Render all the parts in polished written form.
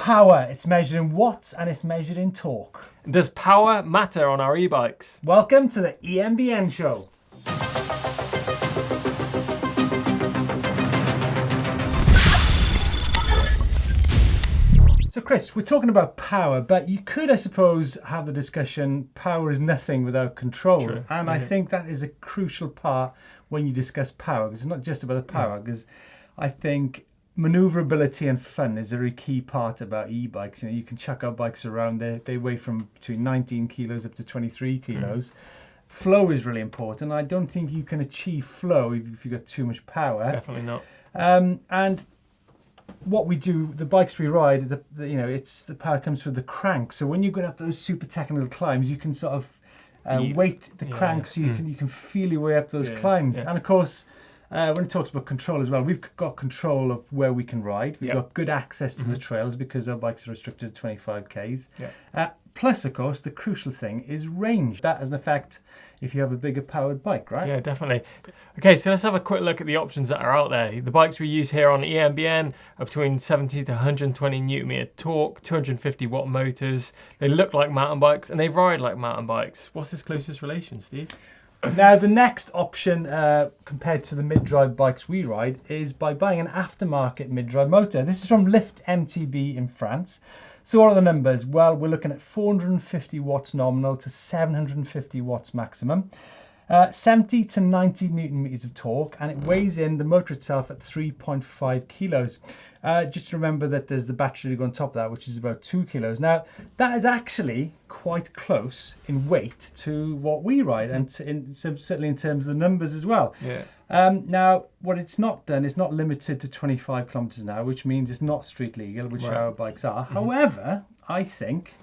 Power, it's measured in watts and it's measured in torque. Does power matter on our e-bikes? Welcome to the EMBN Show. So Chris, we're talking about power, but you could, I suppose, have the discussion, power is nothing without control. True. And I think that is a crucial part when you discuss power, because it's not just about the power, because I think maneuverability and fun is a very key part about e-bikes. You know, you can chuck our bikes around, they weigh from between 19 kilos up to 23 kilos. Flow is really important. I don't think you can achieve flow if you've got too much power. Definitely not. And what we do, the bikes we ride, the power comes through the crank. So when you're going up those super technical climbs, you can sort of weight the crank so you can feel your way up those climbs. And of course, when it talks about control as well, we've got control of where we can ride. We've got good access to the trails because our bikes are restricted to 25 Ks. Plus, of course, the crucial thing is range. That has an effect if you have a bigger powered bike, right? Yeah, definitely. Okay, so let's have a quick look at the options that are out there. The bikes we use here on EMBN are between 70 to 120 Newton meter torque, 250 watt motors. They look like mountain bikes and they ride like mountain bikes. What's this closest relation, Steve? Now, the next option compared to the mid-drive bikes we ride is by buying an aftermarket mid-drive motor. This is from eMTB in France. So what are the numbers? Well, we're looking at 450 watts nominal to 750 watts maximum. 70 to 90 Newton meters of torque, and it weighs in the motor itself at 3.5 kilos. Just remember that there's the battery to go on top of that, which is about 2 kilos. Now, that is actually quite close in weight to what we ride, and certainly in terms of the numbers as well. Now, what it's not done, it's not limited to 25 kilometers an hour, which means it's not street legal, which our bikes are. However, I think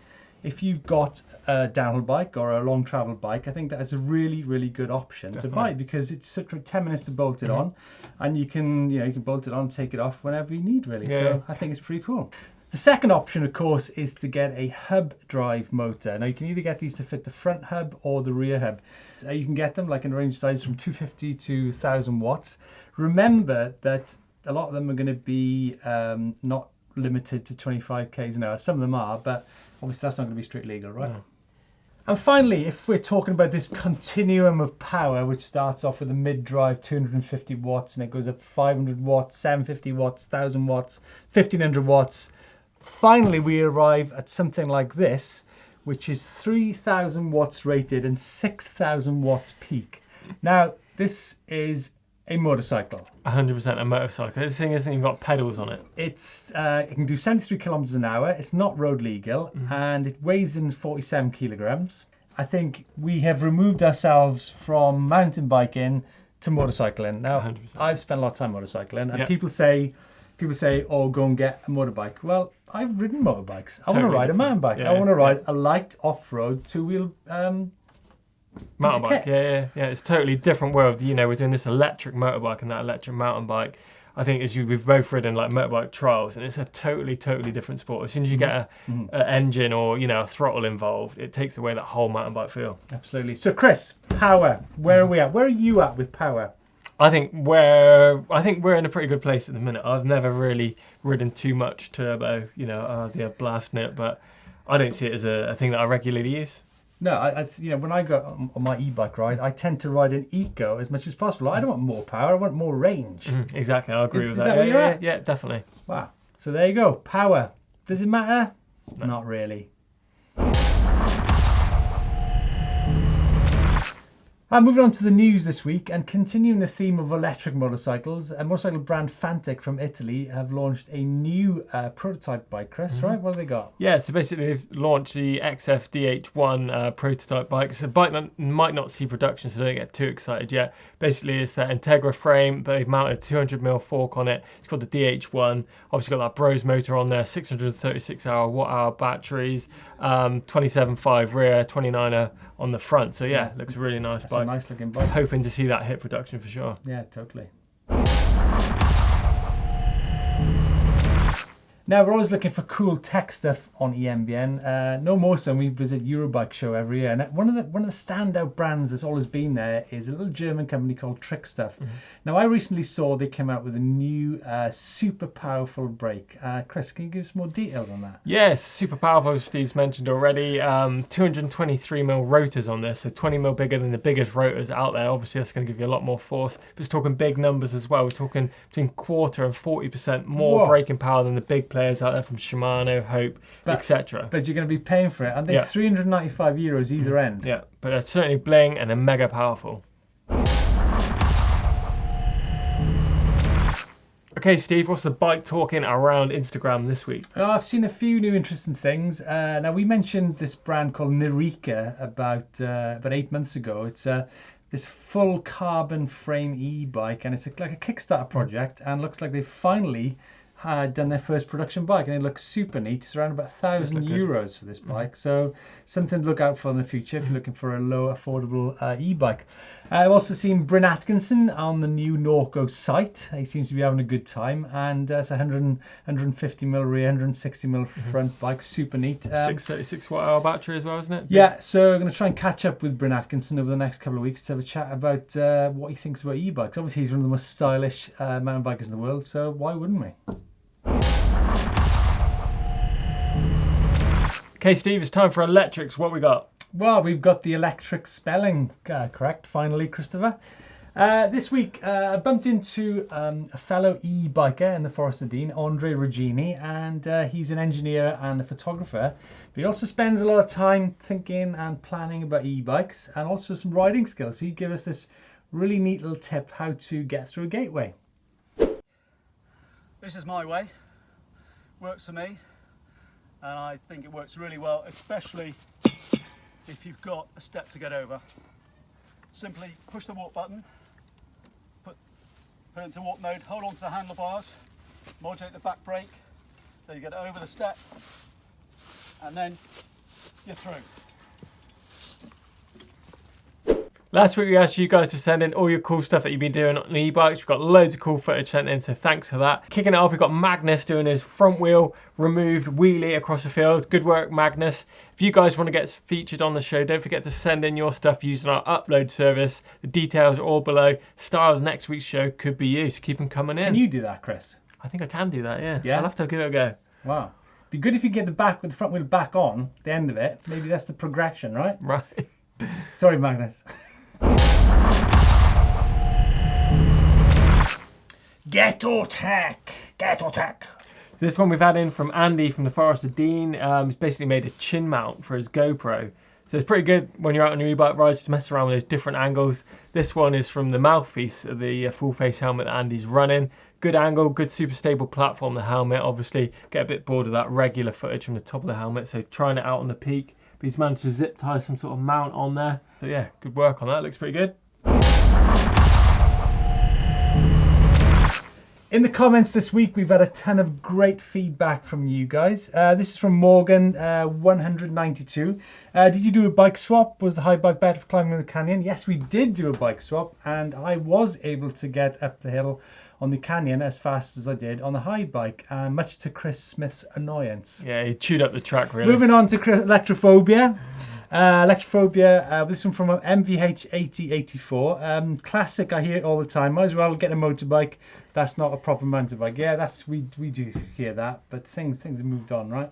if you've got a downhill bike or a long travel bike, I think that is a really, really good option to buy, because it's sort of 10 minutes to bolt it on, and you can bolt it on, take it off whenever you need, really. So I think it's pretty cool. The second option, of course, is to get a hub drive motor. Now, you can either get these to fit the front hub or the rear hub. You can get them like in a range size from 250 to 1,000 watts. Remember that a lot of them are going to be not limited to 25 Ks an hour. Some of them are, but obviously that's not going to be street legal, right? No. And finally, if we're talking about this continuum of power, which starts off with a mid-drive 250 watts and it goes up 500 watts, 750 watts, 1,000 watts, 1,500 watts, finally we arrive at something like this, which is 3,000 watts rated and 6,000 watts peak. Now, this is a motorcycle. 100% a motorcycle. This thing hasn't even got pedals on it. It can do 73 kilometers an hour. It's not road legal, and it weighs in 47 kilograms. I think we have removed ourselves from mountain biking to motorcycling. Now, 100%. I've spent a lot of time motorcycling, and people say, "Oh, go and get a motorbike." Well, I've ridden motorbikes. I want to ride a mountain bike. I want to ride a light off-road two-wheel mountain bike. Yeah. It's a totally different world. You know, we're doing this electric motorbike and that electric mountain bike. I think we've both ridden like motorbike trials, and it's a totally different sport. As soon as you get an engine or a throttle involved, it takes away that whole mountain bike feel. Absolutely. So, Chris, power. Where are we at? Where are you at with power? I think we're in a pretty good place at the minute. I've never really ridden too much turbo. They're blasting it, but I don't see it as a thing that I regularly use. No, when I go on my e-bike ride, I tend to ride an eco as much as possible. I don't want more power, I want more range. Exactly, I agree with that. Is that where you're at? Yeah, definitely. Wow. So there you go, power. Does it matter? No. Not really. Moving on to the news this week, and continuing the theme of electric motorcycles, a motorcycle brand Fantik from Italy have launched a new prototype bike, Chris, right? What have they got? Yeah, so basically they've launched the XF-DH1 prototype bike. It's a bike that might not see production, so don't get too excited yet. Basically, it's that Integra frame, but they've mounted a 200mm fork on it. It's called the DH1. Obviously got that Bros motor on there, 636 watt-hour batteries, 27.5 rear, 29er on the front. So yeah, looks a really nice bike. A nice looking bike. Hoping to see that hit production for sure. Yeah, totally. Now, we're always looking for cool tech stuff on EMBN. No more so when we visit Eurobike show every year. And one of the standout brands that's always been there is a little German company called Trick Stuff. Now, I recently saw they came out with a new super powerful brake. Chris, can you give us more details on that? Yes, super powerful, as Steve's mentioned already. 223mm rotors on this, so 20mm bigger than the biggest rotors out there. Obviously, that's going to give you a lot more force. But it's talking big numbers as well. We're talking between quarter and 40% more braking power than the big players out there from Shimano, Hope, etc. But you're going to be paying for it. And they're €395 either end. Yeah, but they're certainly bling and they're mega powerful. Okay, Steve, what's the bike talking around Instagram this week? Well, I've seen a few new interesting things. Now, we mentioned this brand called Nirika about 8 months ago. It's this full carbon frame e-bike, and it's like a Kickstarter project, and looks like they've finally done their first production bike, and it looks super neat. It's around about €1,000 for this bike, so something to look out for in the future if you're looking for a low affordable e-bike. I've also seen Bryn Atkinson on the new Norco site. He seems to be having a good time, and it's a 150mm rear, 160mm front bike, super neat. 636 watt-hour battery as well, isn't it? Yeah, so I'm going to try and catch up with Bryn Atkinson over the next couple of weeks to have a chat about what he thinks about e-bikes. Obviously, he's one of the most stylish mountain bikers in the world, so why wouldn't we? Okay, Steve, it's time for Elec-tricks. What we got? Well, we've got the Elec-tricks spelling correct, finally, Christopher. This week, I bumped into a fellow e-biker in the Forest of Dean, Andre Regini, and he's an engineer and a photographer. But he also spends a lot of time thinking and planning about e-bikes and also some riding skills. So he gave us this really neat little tip how to get through a gateway. This is my way. Works for me. And I think it works really well, especially if you've got a step to get over. Simply push the walk button, put it into walk mode, hold on to the handlebars, modulate the back brake, then you get over the step, and then you're through. Last week we asked you guys to send in all your cool stuff that you've been doing on e-bikes. We've got loads of cool footage sent in, so thanks for that. Kicking it off, we've got Magnus doing his front wheel removed wheelie across the field. Good work, Magnus. If you guys want to get featured on the show, don't forget to send in your stuff using our upload service. The details are all below. Star of next week's show could be you, so keep them coming in. Can you do that, Chris? I think I can do that, yeah. Yeah? I'll have to give it a go. Wow. Be good if you get the front wheel back on, the end of it. Maybe that's the progression, right? Right. Sorry, Magnus. Ghetto Tech. This one we've had in from Andy from the Forest of Dean. He's basically made a chin mount for his GoPro. So it's pretty good when you're out on your e-bike rides to mess around with those different angles. This one is from the mouthpiece of the full face helmet that Andy's running. Good angle, good super stable platform, the helmet. Obviously get a bit bored of that regular footage from the top of the helmet, so trying it out on the peak. But he's managed to zip tie some sort of mount on there. So yeah, good work on that, looks pretty good. In the comments this week, we've had a ton of great feedback from you guys. This is from Morgan, 192. Did you do a bike swap? Was the high bike better for climbing the canyon? Yes, we did do a bike swap, and I was able to get up the hill on the canyon as fast as I did on the high bike, much to Chris Smith's annoyance. Yeah, he chewed up the track really. Moving on to Electrophobia. This one from MVH8084. Classic, I hear it all the time. Might as well get a motorbike. That's not a proper mountain bike. Yeah, we do hear that, but things have moved on, right?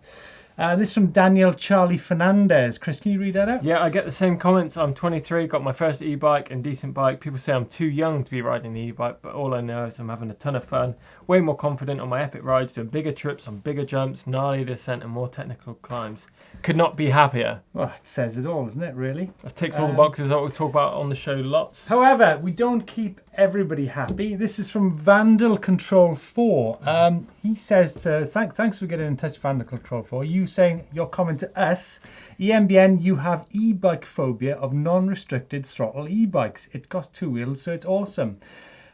This from Daniel Charlie Fernandez. Chris, can you read that out? Yeah, I get the same comments. I'm 23, got my first e-bike and decent bike. People say I'm too young to be riding the e-bike, but all I know is I'm having a ton of fun. Way more confident on my epic rides, doing bigger trips on bigger jumps, gnarly descent and more technical climbs. Could not be happier. Well, it says it all, doesn't it, really? That ticks all the boxes that we talk about on the show lots. However, we don't keep everybody happy. This is from Vandal Control 4. He says, thanks for getting in touch, Vandal Control 4. You saying your comment to us, EMBN, you have e-bike phobia of non-restricted throttle e-bikes. It's got two wheels, so it's awesome.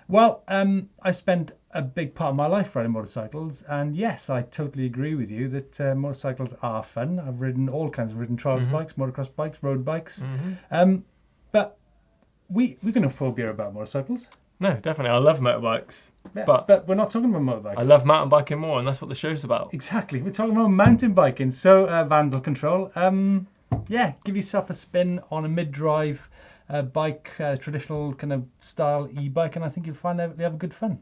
Well, I spent a big part of my life riding motorcycles, and yes, I totally agree with you that motorcycles are fun. I've ridden all kinds. I've ridden trials bikes, motocross bikes, road bikes. But we got no phobia about motorcycles. No, definitely. I love motorbikes. Yeah, But we're not talking about motorbikes. I love mountain biking more, and that's what the show's about. Exactly. We're talking about mountain biking. So, Vandal Control, yeah, give yourself a spin on a mid-drive bike, traditional kind of style e-bike, and I think you'll find they have good fun.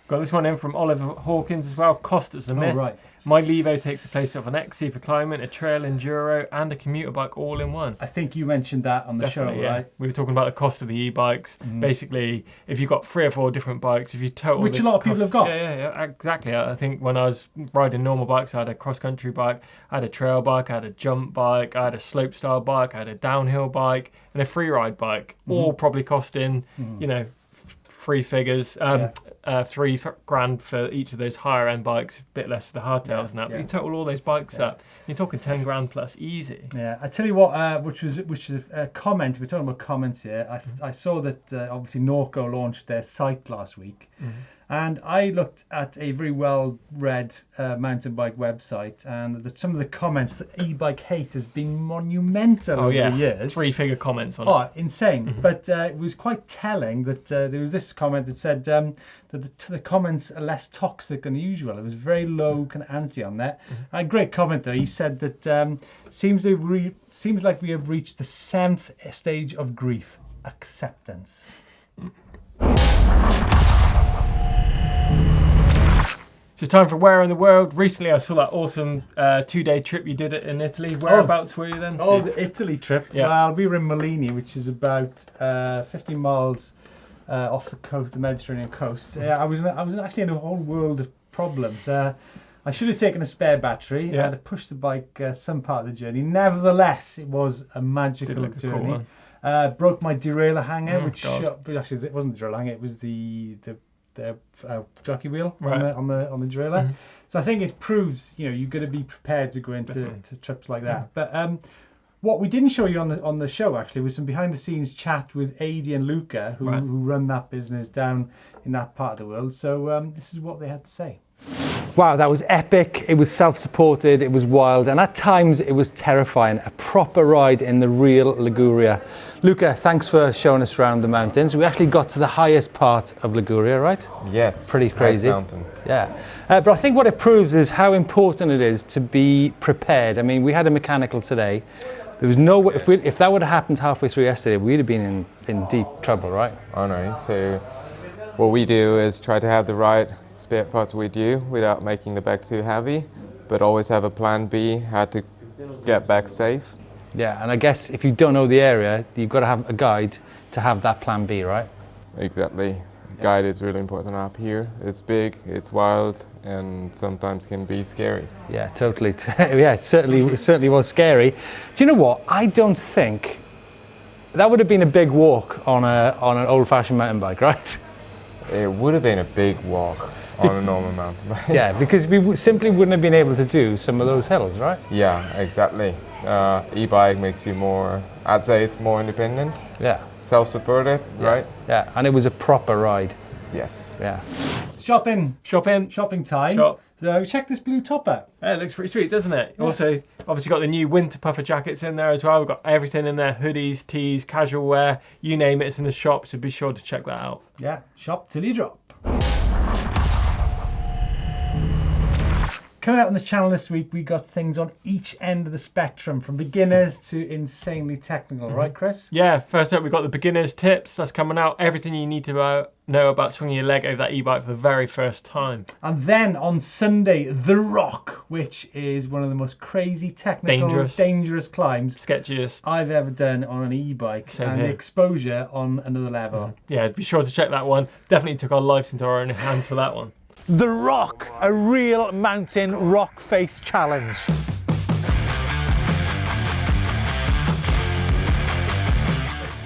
Got this one in from Oliver Hawkins as well. Cost us a myth. right. My Levo takes the place of an XC for climbing, a trail enduro, and a commuter bike all in one. I think you mentioned that on the Definitely, show, yeah. right? We were talking about the cost of the e-bikes. Basically, if you've got 3 or 4 different bikes, if you total Which a lot of people have got. Yeah, exactly. I think when I was riding normal bikes, I had a cross-country bike, I had a trail bike, I had a jump bike, I had a slope-style bike, I had a downhill bike, and a free-ride bike, all probably costing, 3 figures. 3 grand for each of those higher end bikes, a bit less for the hardtails and that. But you total all those bikes up, you're talking 10 grand plus easy. Yeah, I tell you what, which is a comment. We're talking about comments here. I saw that obviously Norco launched their site last week, and I looked at a very well-read mountain bike website, and some of the comments that e-bike hate has been monumental over the years. 3-figure comments on it. Oh, insane. But it was quite telling that there was this comment that said that the comments are less toxic than usual. It was very low kind of anti on that. A great comment though. He said that seems like we have reached the 7th stage of grief, acceptance. So time for Where in the World. Recently I saw that awesome 2-day trip you did in Italy. Whereabouts were you then? Oh, the Italy trip. Yeah. Well, we were in Molini, which is about 15 miles off the coast, the Mediterranean coast. I was actually in a whole world of problems. I should have taken a spare battery. I had to push the bike some part of the journey. Nevertheless, it was a magical journey. Cool broke my derailleur hanger, but actually it wasn't the derailleur hanger. It was the jockey wheel on the derailleur. So I think it proves you've got to be prepared to go into trips like that. But what we didn't show you on the show actually was some behind the scenes chat with Adi and Luca who run that business down in that part of the world. So this is what they had to say. Wow, that was epic. It was self-supported, it was wild, and at times it was terrifying. A proper ride in the real Liguria. Luca, thanks for showing us around the mountains. We actually got to the highest part of Liguria, right? Yes. Pretty crazy. Nice mountain. Yeah. But I think what it proves is how important it is to be prepared. I mean, we had a mechanical today. There was no way, if that would have happened halfway through yesterday, we'd have been in deep trouble, right? I know. So what we do is try to have the right spare parts with you without making the bag too heavy, but always have a plan B, how to get back safe. Yeah, and I guess if you don't know the area, you've got to have a guide to have that plan B, right? Exactly. Guide is really important up here. It's big, it's wild, and sometimes can be scary. Yeah, totally. Yeah, it certainly was scary. Do you know what? I don't think that would have been a big walk on an old-fashioned mountain bike, right? It would have been a big walk on a normal mountain bike. Yeah, because we simply wouldn't have been able to do some of those hills, right? Yeah, exactly. E-bike makes you more, I'd say it's more independent. Yeah. Self-supported, right? Yeah, and it was a proper ride. Yes. Yeah. Shopping time. Shop. So check this blue top out. Yeah, it looks pretty sweet, doesn't it? Yeah. Also, obviously got the new winter puffer jackets in there as well. We've got everything in there, hoodies, tees, casual wear, you name it, it's in the shop, so be sure to check that out. Yeah, shop till you drop. Coming out on the channel this week, we got things on each end of the spectrum, from beginners to insanely technical, right, Chris? Yeah, first up, we've got the beginner's tips. That's coming out. Everything you need to know about swinging your leg over that e-bike for the very first time. And then on Sunday, The Rock, which is one of the most crazy, technical, dangerous climbs sketchiest I've ever done on an e-bike. Same and here. The exposure on another level. Yeah, be sure to check that one. Definitely took our lives into our own hands for that one. The Rock, a real mountain rock face challenge.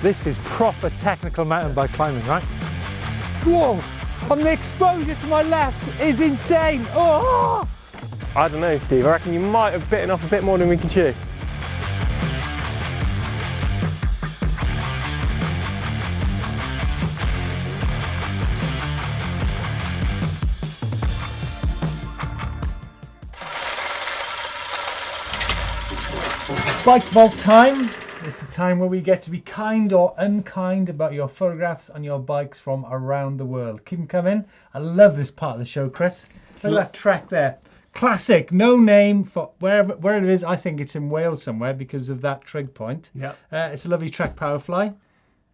This is proper technical mountain bike climbing, right? Whoa, and the exposure to my left is insane. Oh! I don't know, Steve. I reckon you might have bitten off a bit more than we can chew. Bike vault time. It's the time where we get to be kind or unkind about your photographs on your bikes from around the world. Keep them coming. I love this part of the show, Chris. Look at that track there. Classic, no name for where it is. I think it's in Wales somewhere because of that trig point. Yeah. It's a lovely track, Powerfly.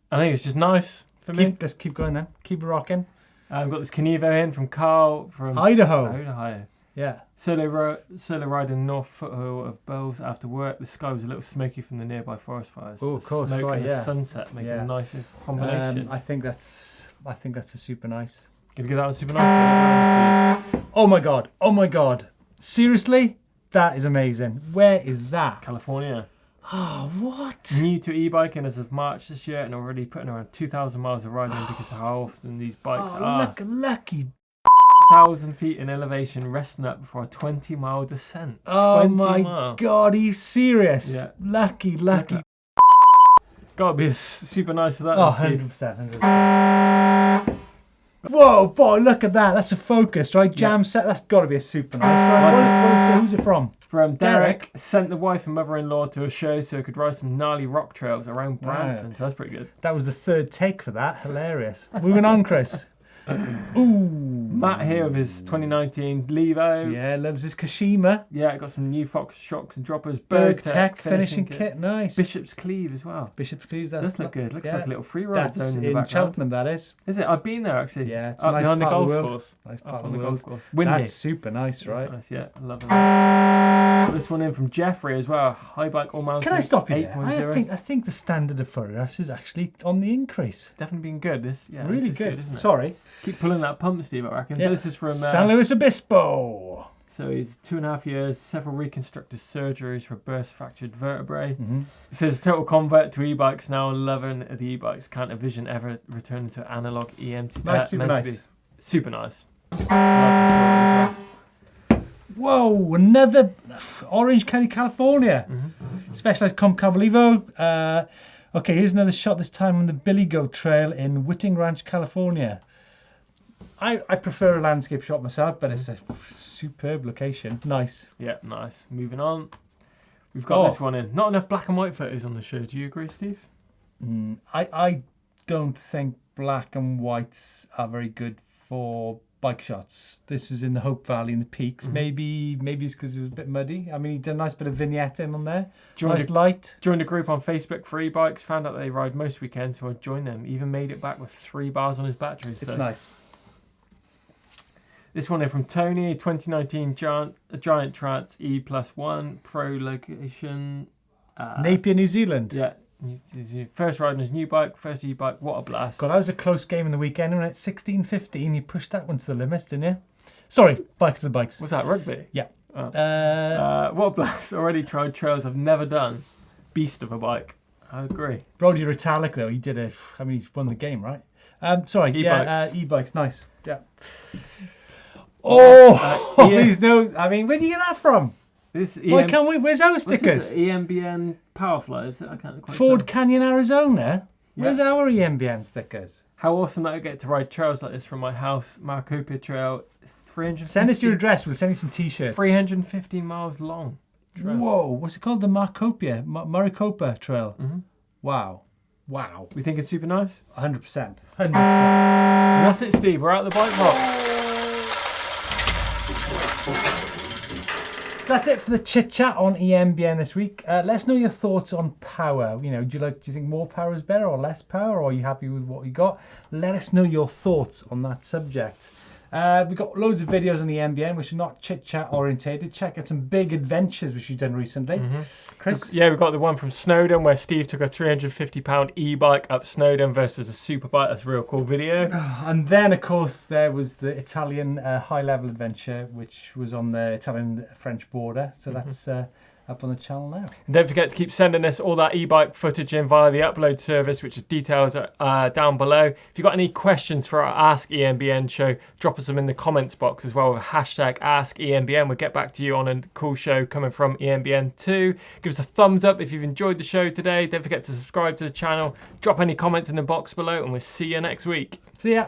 I think it's just nice for me. Let's keep going then. Keep it rocking. I've got this Kenevo in from Carl from Idaho. Yeah. Solo ride in the North foothill of Bells after work. The sky was a little smoky from the nearby forest fires. Oh, of course, smoke right, and yeah. the sunset making a nice combination. I think that's a super nice. Gonna give that one super nice. Oh my god. Seriously? That is amazing. Where is that? California. Oh, what? New to e-biking as of March this year and already putting around 2,000 miles of riding because of how often these bikes are. Lucky. 1,000 feet in elevation, resting up before a 20-mile descent. Oh my god, are you serious? Yeah. Lucky. Gotta be super nice for that. Oh, 100%. Whoa, boy, look at that. That's a Focus, right? Jam set. That's got to be a super nice, right? Who's it from? From Derek. Sent the wife and mother-in-law to a show so he could ride some gnarly rock trails around Branson. Right. So that's pretty good. That was the third take for that. Hilarious. Moving on, Chris. Ooh. Matt here with his 2019 Levo. Yeah, loves his Kashima. Yeah, got some new Fox shocks and droppers. Berg Tech finishing kit. Nice. Bishop's Cleeve as well. Bishop's Cleeve. Does look good. Looks like a little free ride That's zone in the in background. Cheltenham, that is. Is it? I've been there actually. Yeah, it's up a nice behind part the of golf the world. course. Nice Up part on of the the golf world. course. Windy. That's super nice, right? That's nice, yeah. I love it. Got this one in from Jeffrey as well. High bike all mountain. Can I stop you there? 8.0. I think the standard of photographs is actually on the increase. Definitely been good. This Really this is good. isn't it? Sorry. Keep pulling that pump, Steve, I reckon. Yeah. This is from San Luis Obispo. So he's 2.5 years, several reconstructive surgeries for a burst fractured vertebrae. Mm-hmm. It says total convert to e-bikes now, loving the e-bikes. Can't envision ever returning to analog eMTB. Nice, super nice. Super nice. Love the story as well. Whoa, another Orange County, California. Mm-hmm. Specialized Comp Cavalivo. Okay, here's another shot, this time on the Billy Goat Trail in Whiting Ranch, California. I prefer a landscape shot myself, but it's a superb location. Nice. Yeah, nice. Moving on. We've got this one in. Not enough black and white photos on the show. Do you agree, Steve? I don't think black and whites are very good for bike shots. This is in the Hope Valley in the peaks. Maybe it's because it was a bit muddy. I mean, he did a nice bit of vignetting on there. Nice light. Joined a group on Facebook for e-bikes. Found out they ride most weekends, so I joined them. Even made it back with 3 bars on his battery. It's nice. This one here from Tony, 2019 Giant Trance E+1 Pro location. Napier, New Zealand. Yeah. First ride on his new bike, first e-bike, what a blast. God, that was a close game in the weekend. When at 16-15, you pushed that one to the limits, didn't you? Sorry, bike to the bikes. Was that rugby? Yeah. What a blast. Already tried trails I've never done. Beast of a bike. I agree. Brody Retallick, though, he's won the game, right? Sorry, e-bikes. E-bikes, nice. Yeah. Please no. I mean, where do you get that from? Why can't we? Where's our stickers? EMBN Powerfly, is it? I can't quite Ford tell. Canyon, Arizona. Where's Yeah. our EMBN stickers? How awesome that I get to ride trails like this from my house. Maricopa Trail. It's 350. Send us your address. We'll send you some t-shirts. 315 miles long. Trail. Whoa, what's it called? The Maricopa Trail. Mm-hmm. Wow. We think it's super nice? 100%. And that's it, Steve. We're out of the bike box. So that's it for the chit chat on EMBN this week. Let us know your thoughts on power. Do you think more power is better or less power, or are you happy with what you got? Let us know your thoughts on that subject. We've got loads of videos on EMBN which are not chit chat orientated. Check out some big adventures which we've done recently. Chris? Yeah, we've got the one from Snowdon where Steve took a £350 e-bike up Snowdon versus a super bike. That's a real cool video. And then, of course, there was the Italian high-level adventure, which was on the Italian-French border. So that's up on the channel now. And don't forget to keep sending us all that e-bike footage in via the upload service, which is details down below. If you've got any questions for our Ask EMBN show, drop us them in the comments box as well with hashtag Ask EMBN. We'll get back to you on a cool show coming from EMBN2. Give us a thumbs up if you've enjoyed the show today. Don't forget to subscribe to the channel. Drop any comments in the box below, and we'll see you next week. See ya.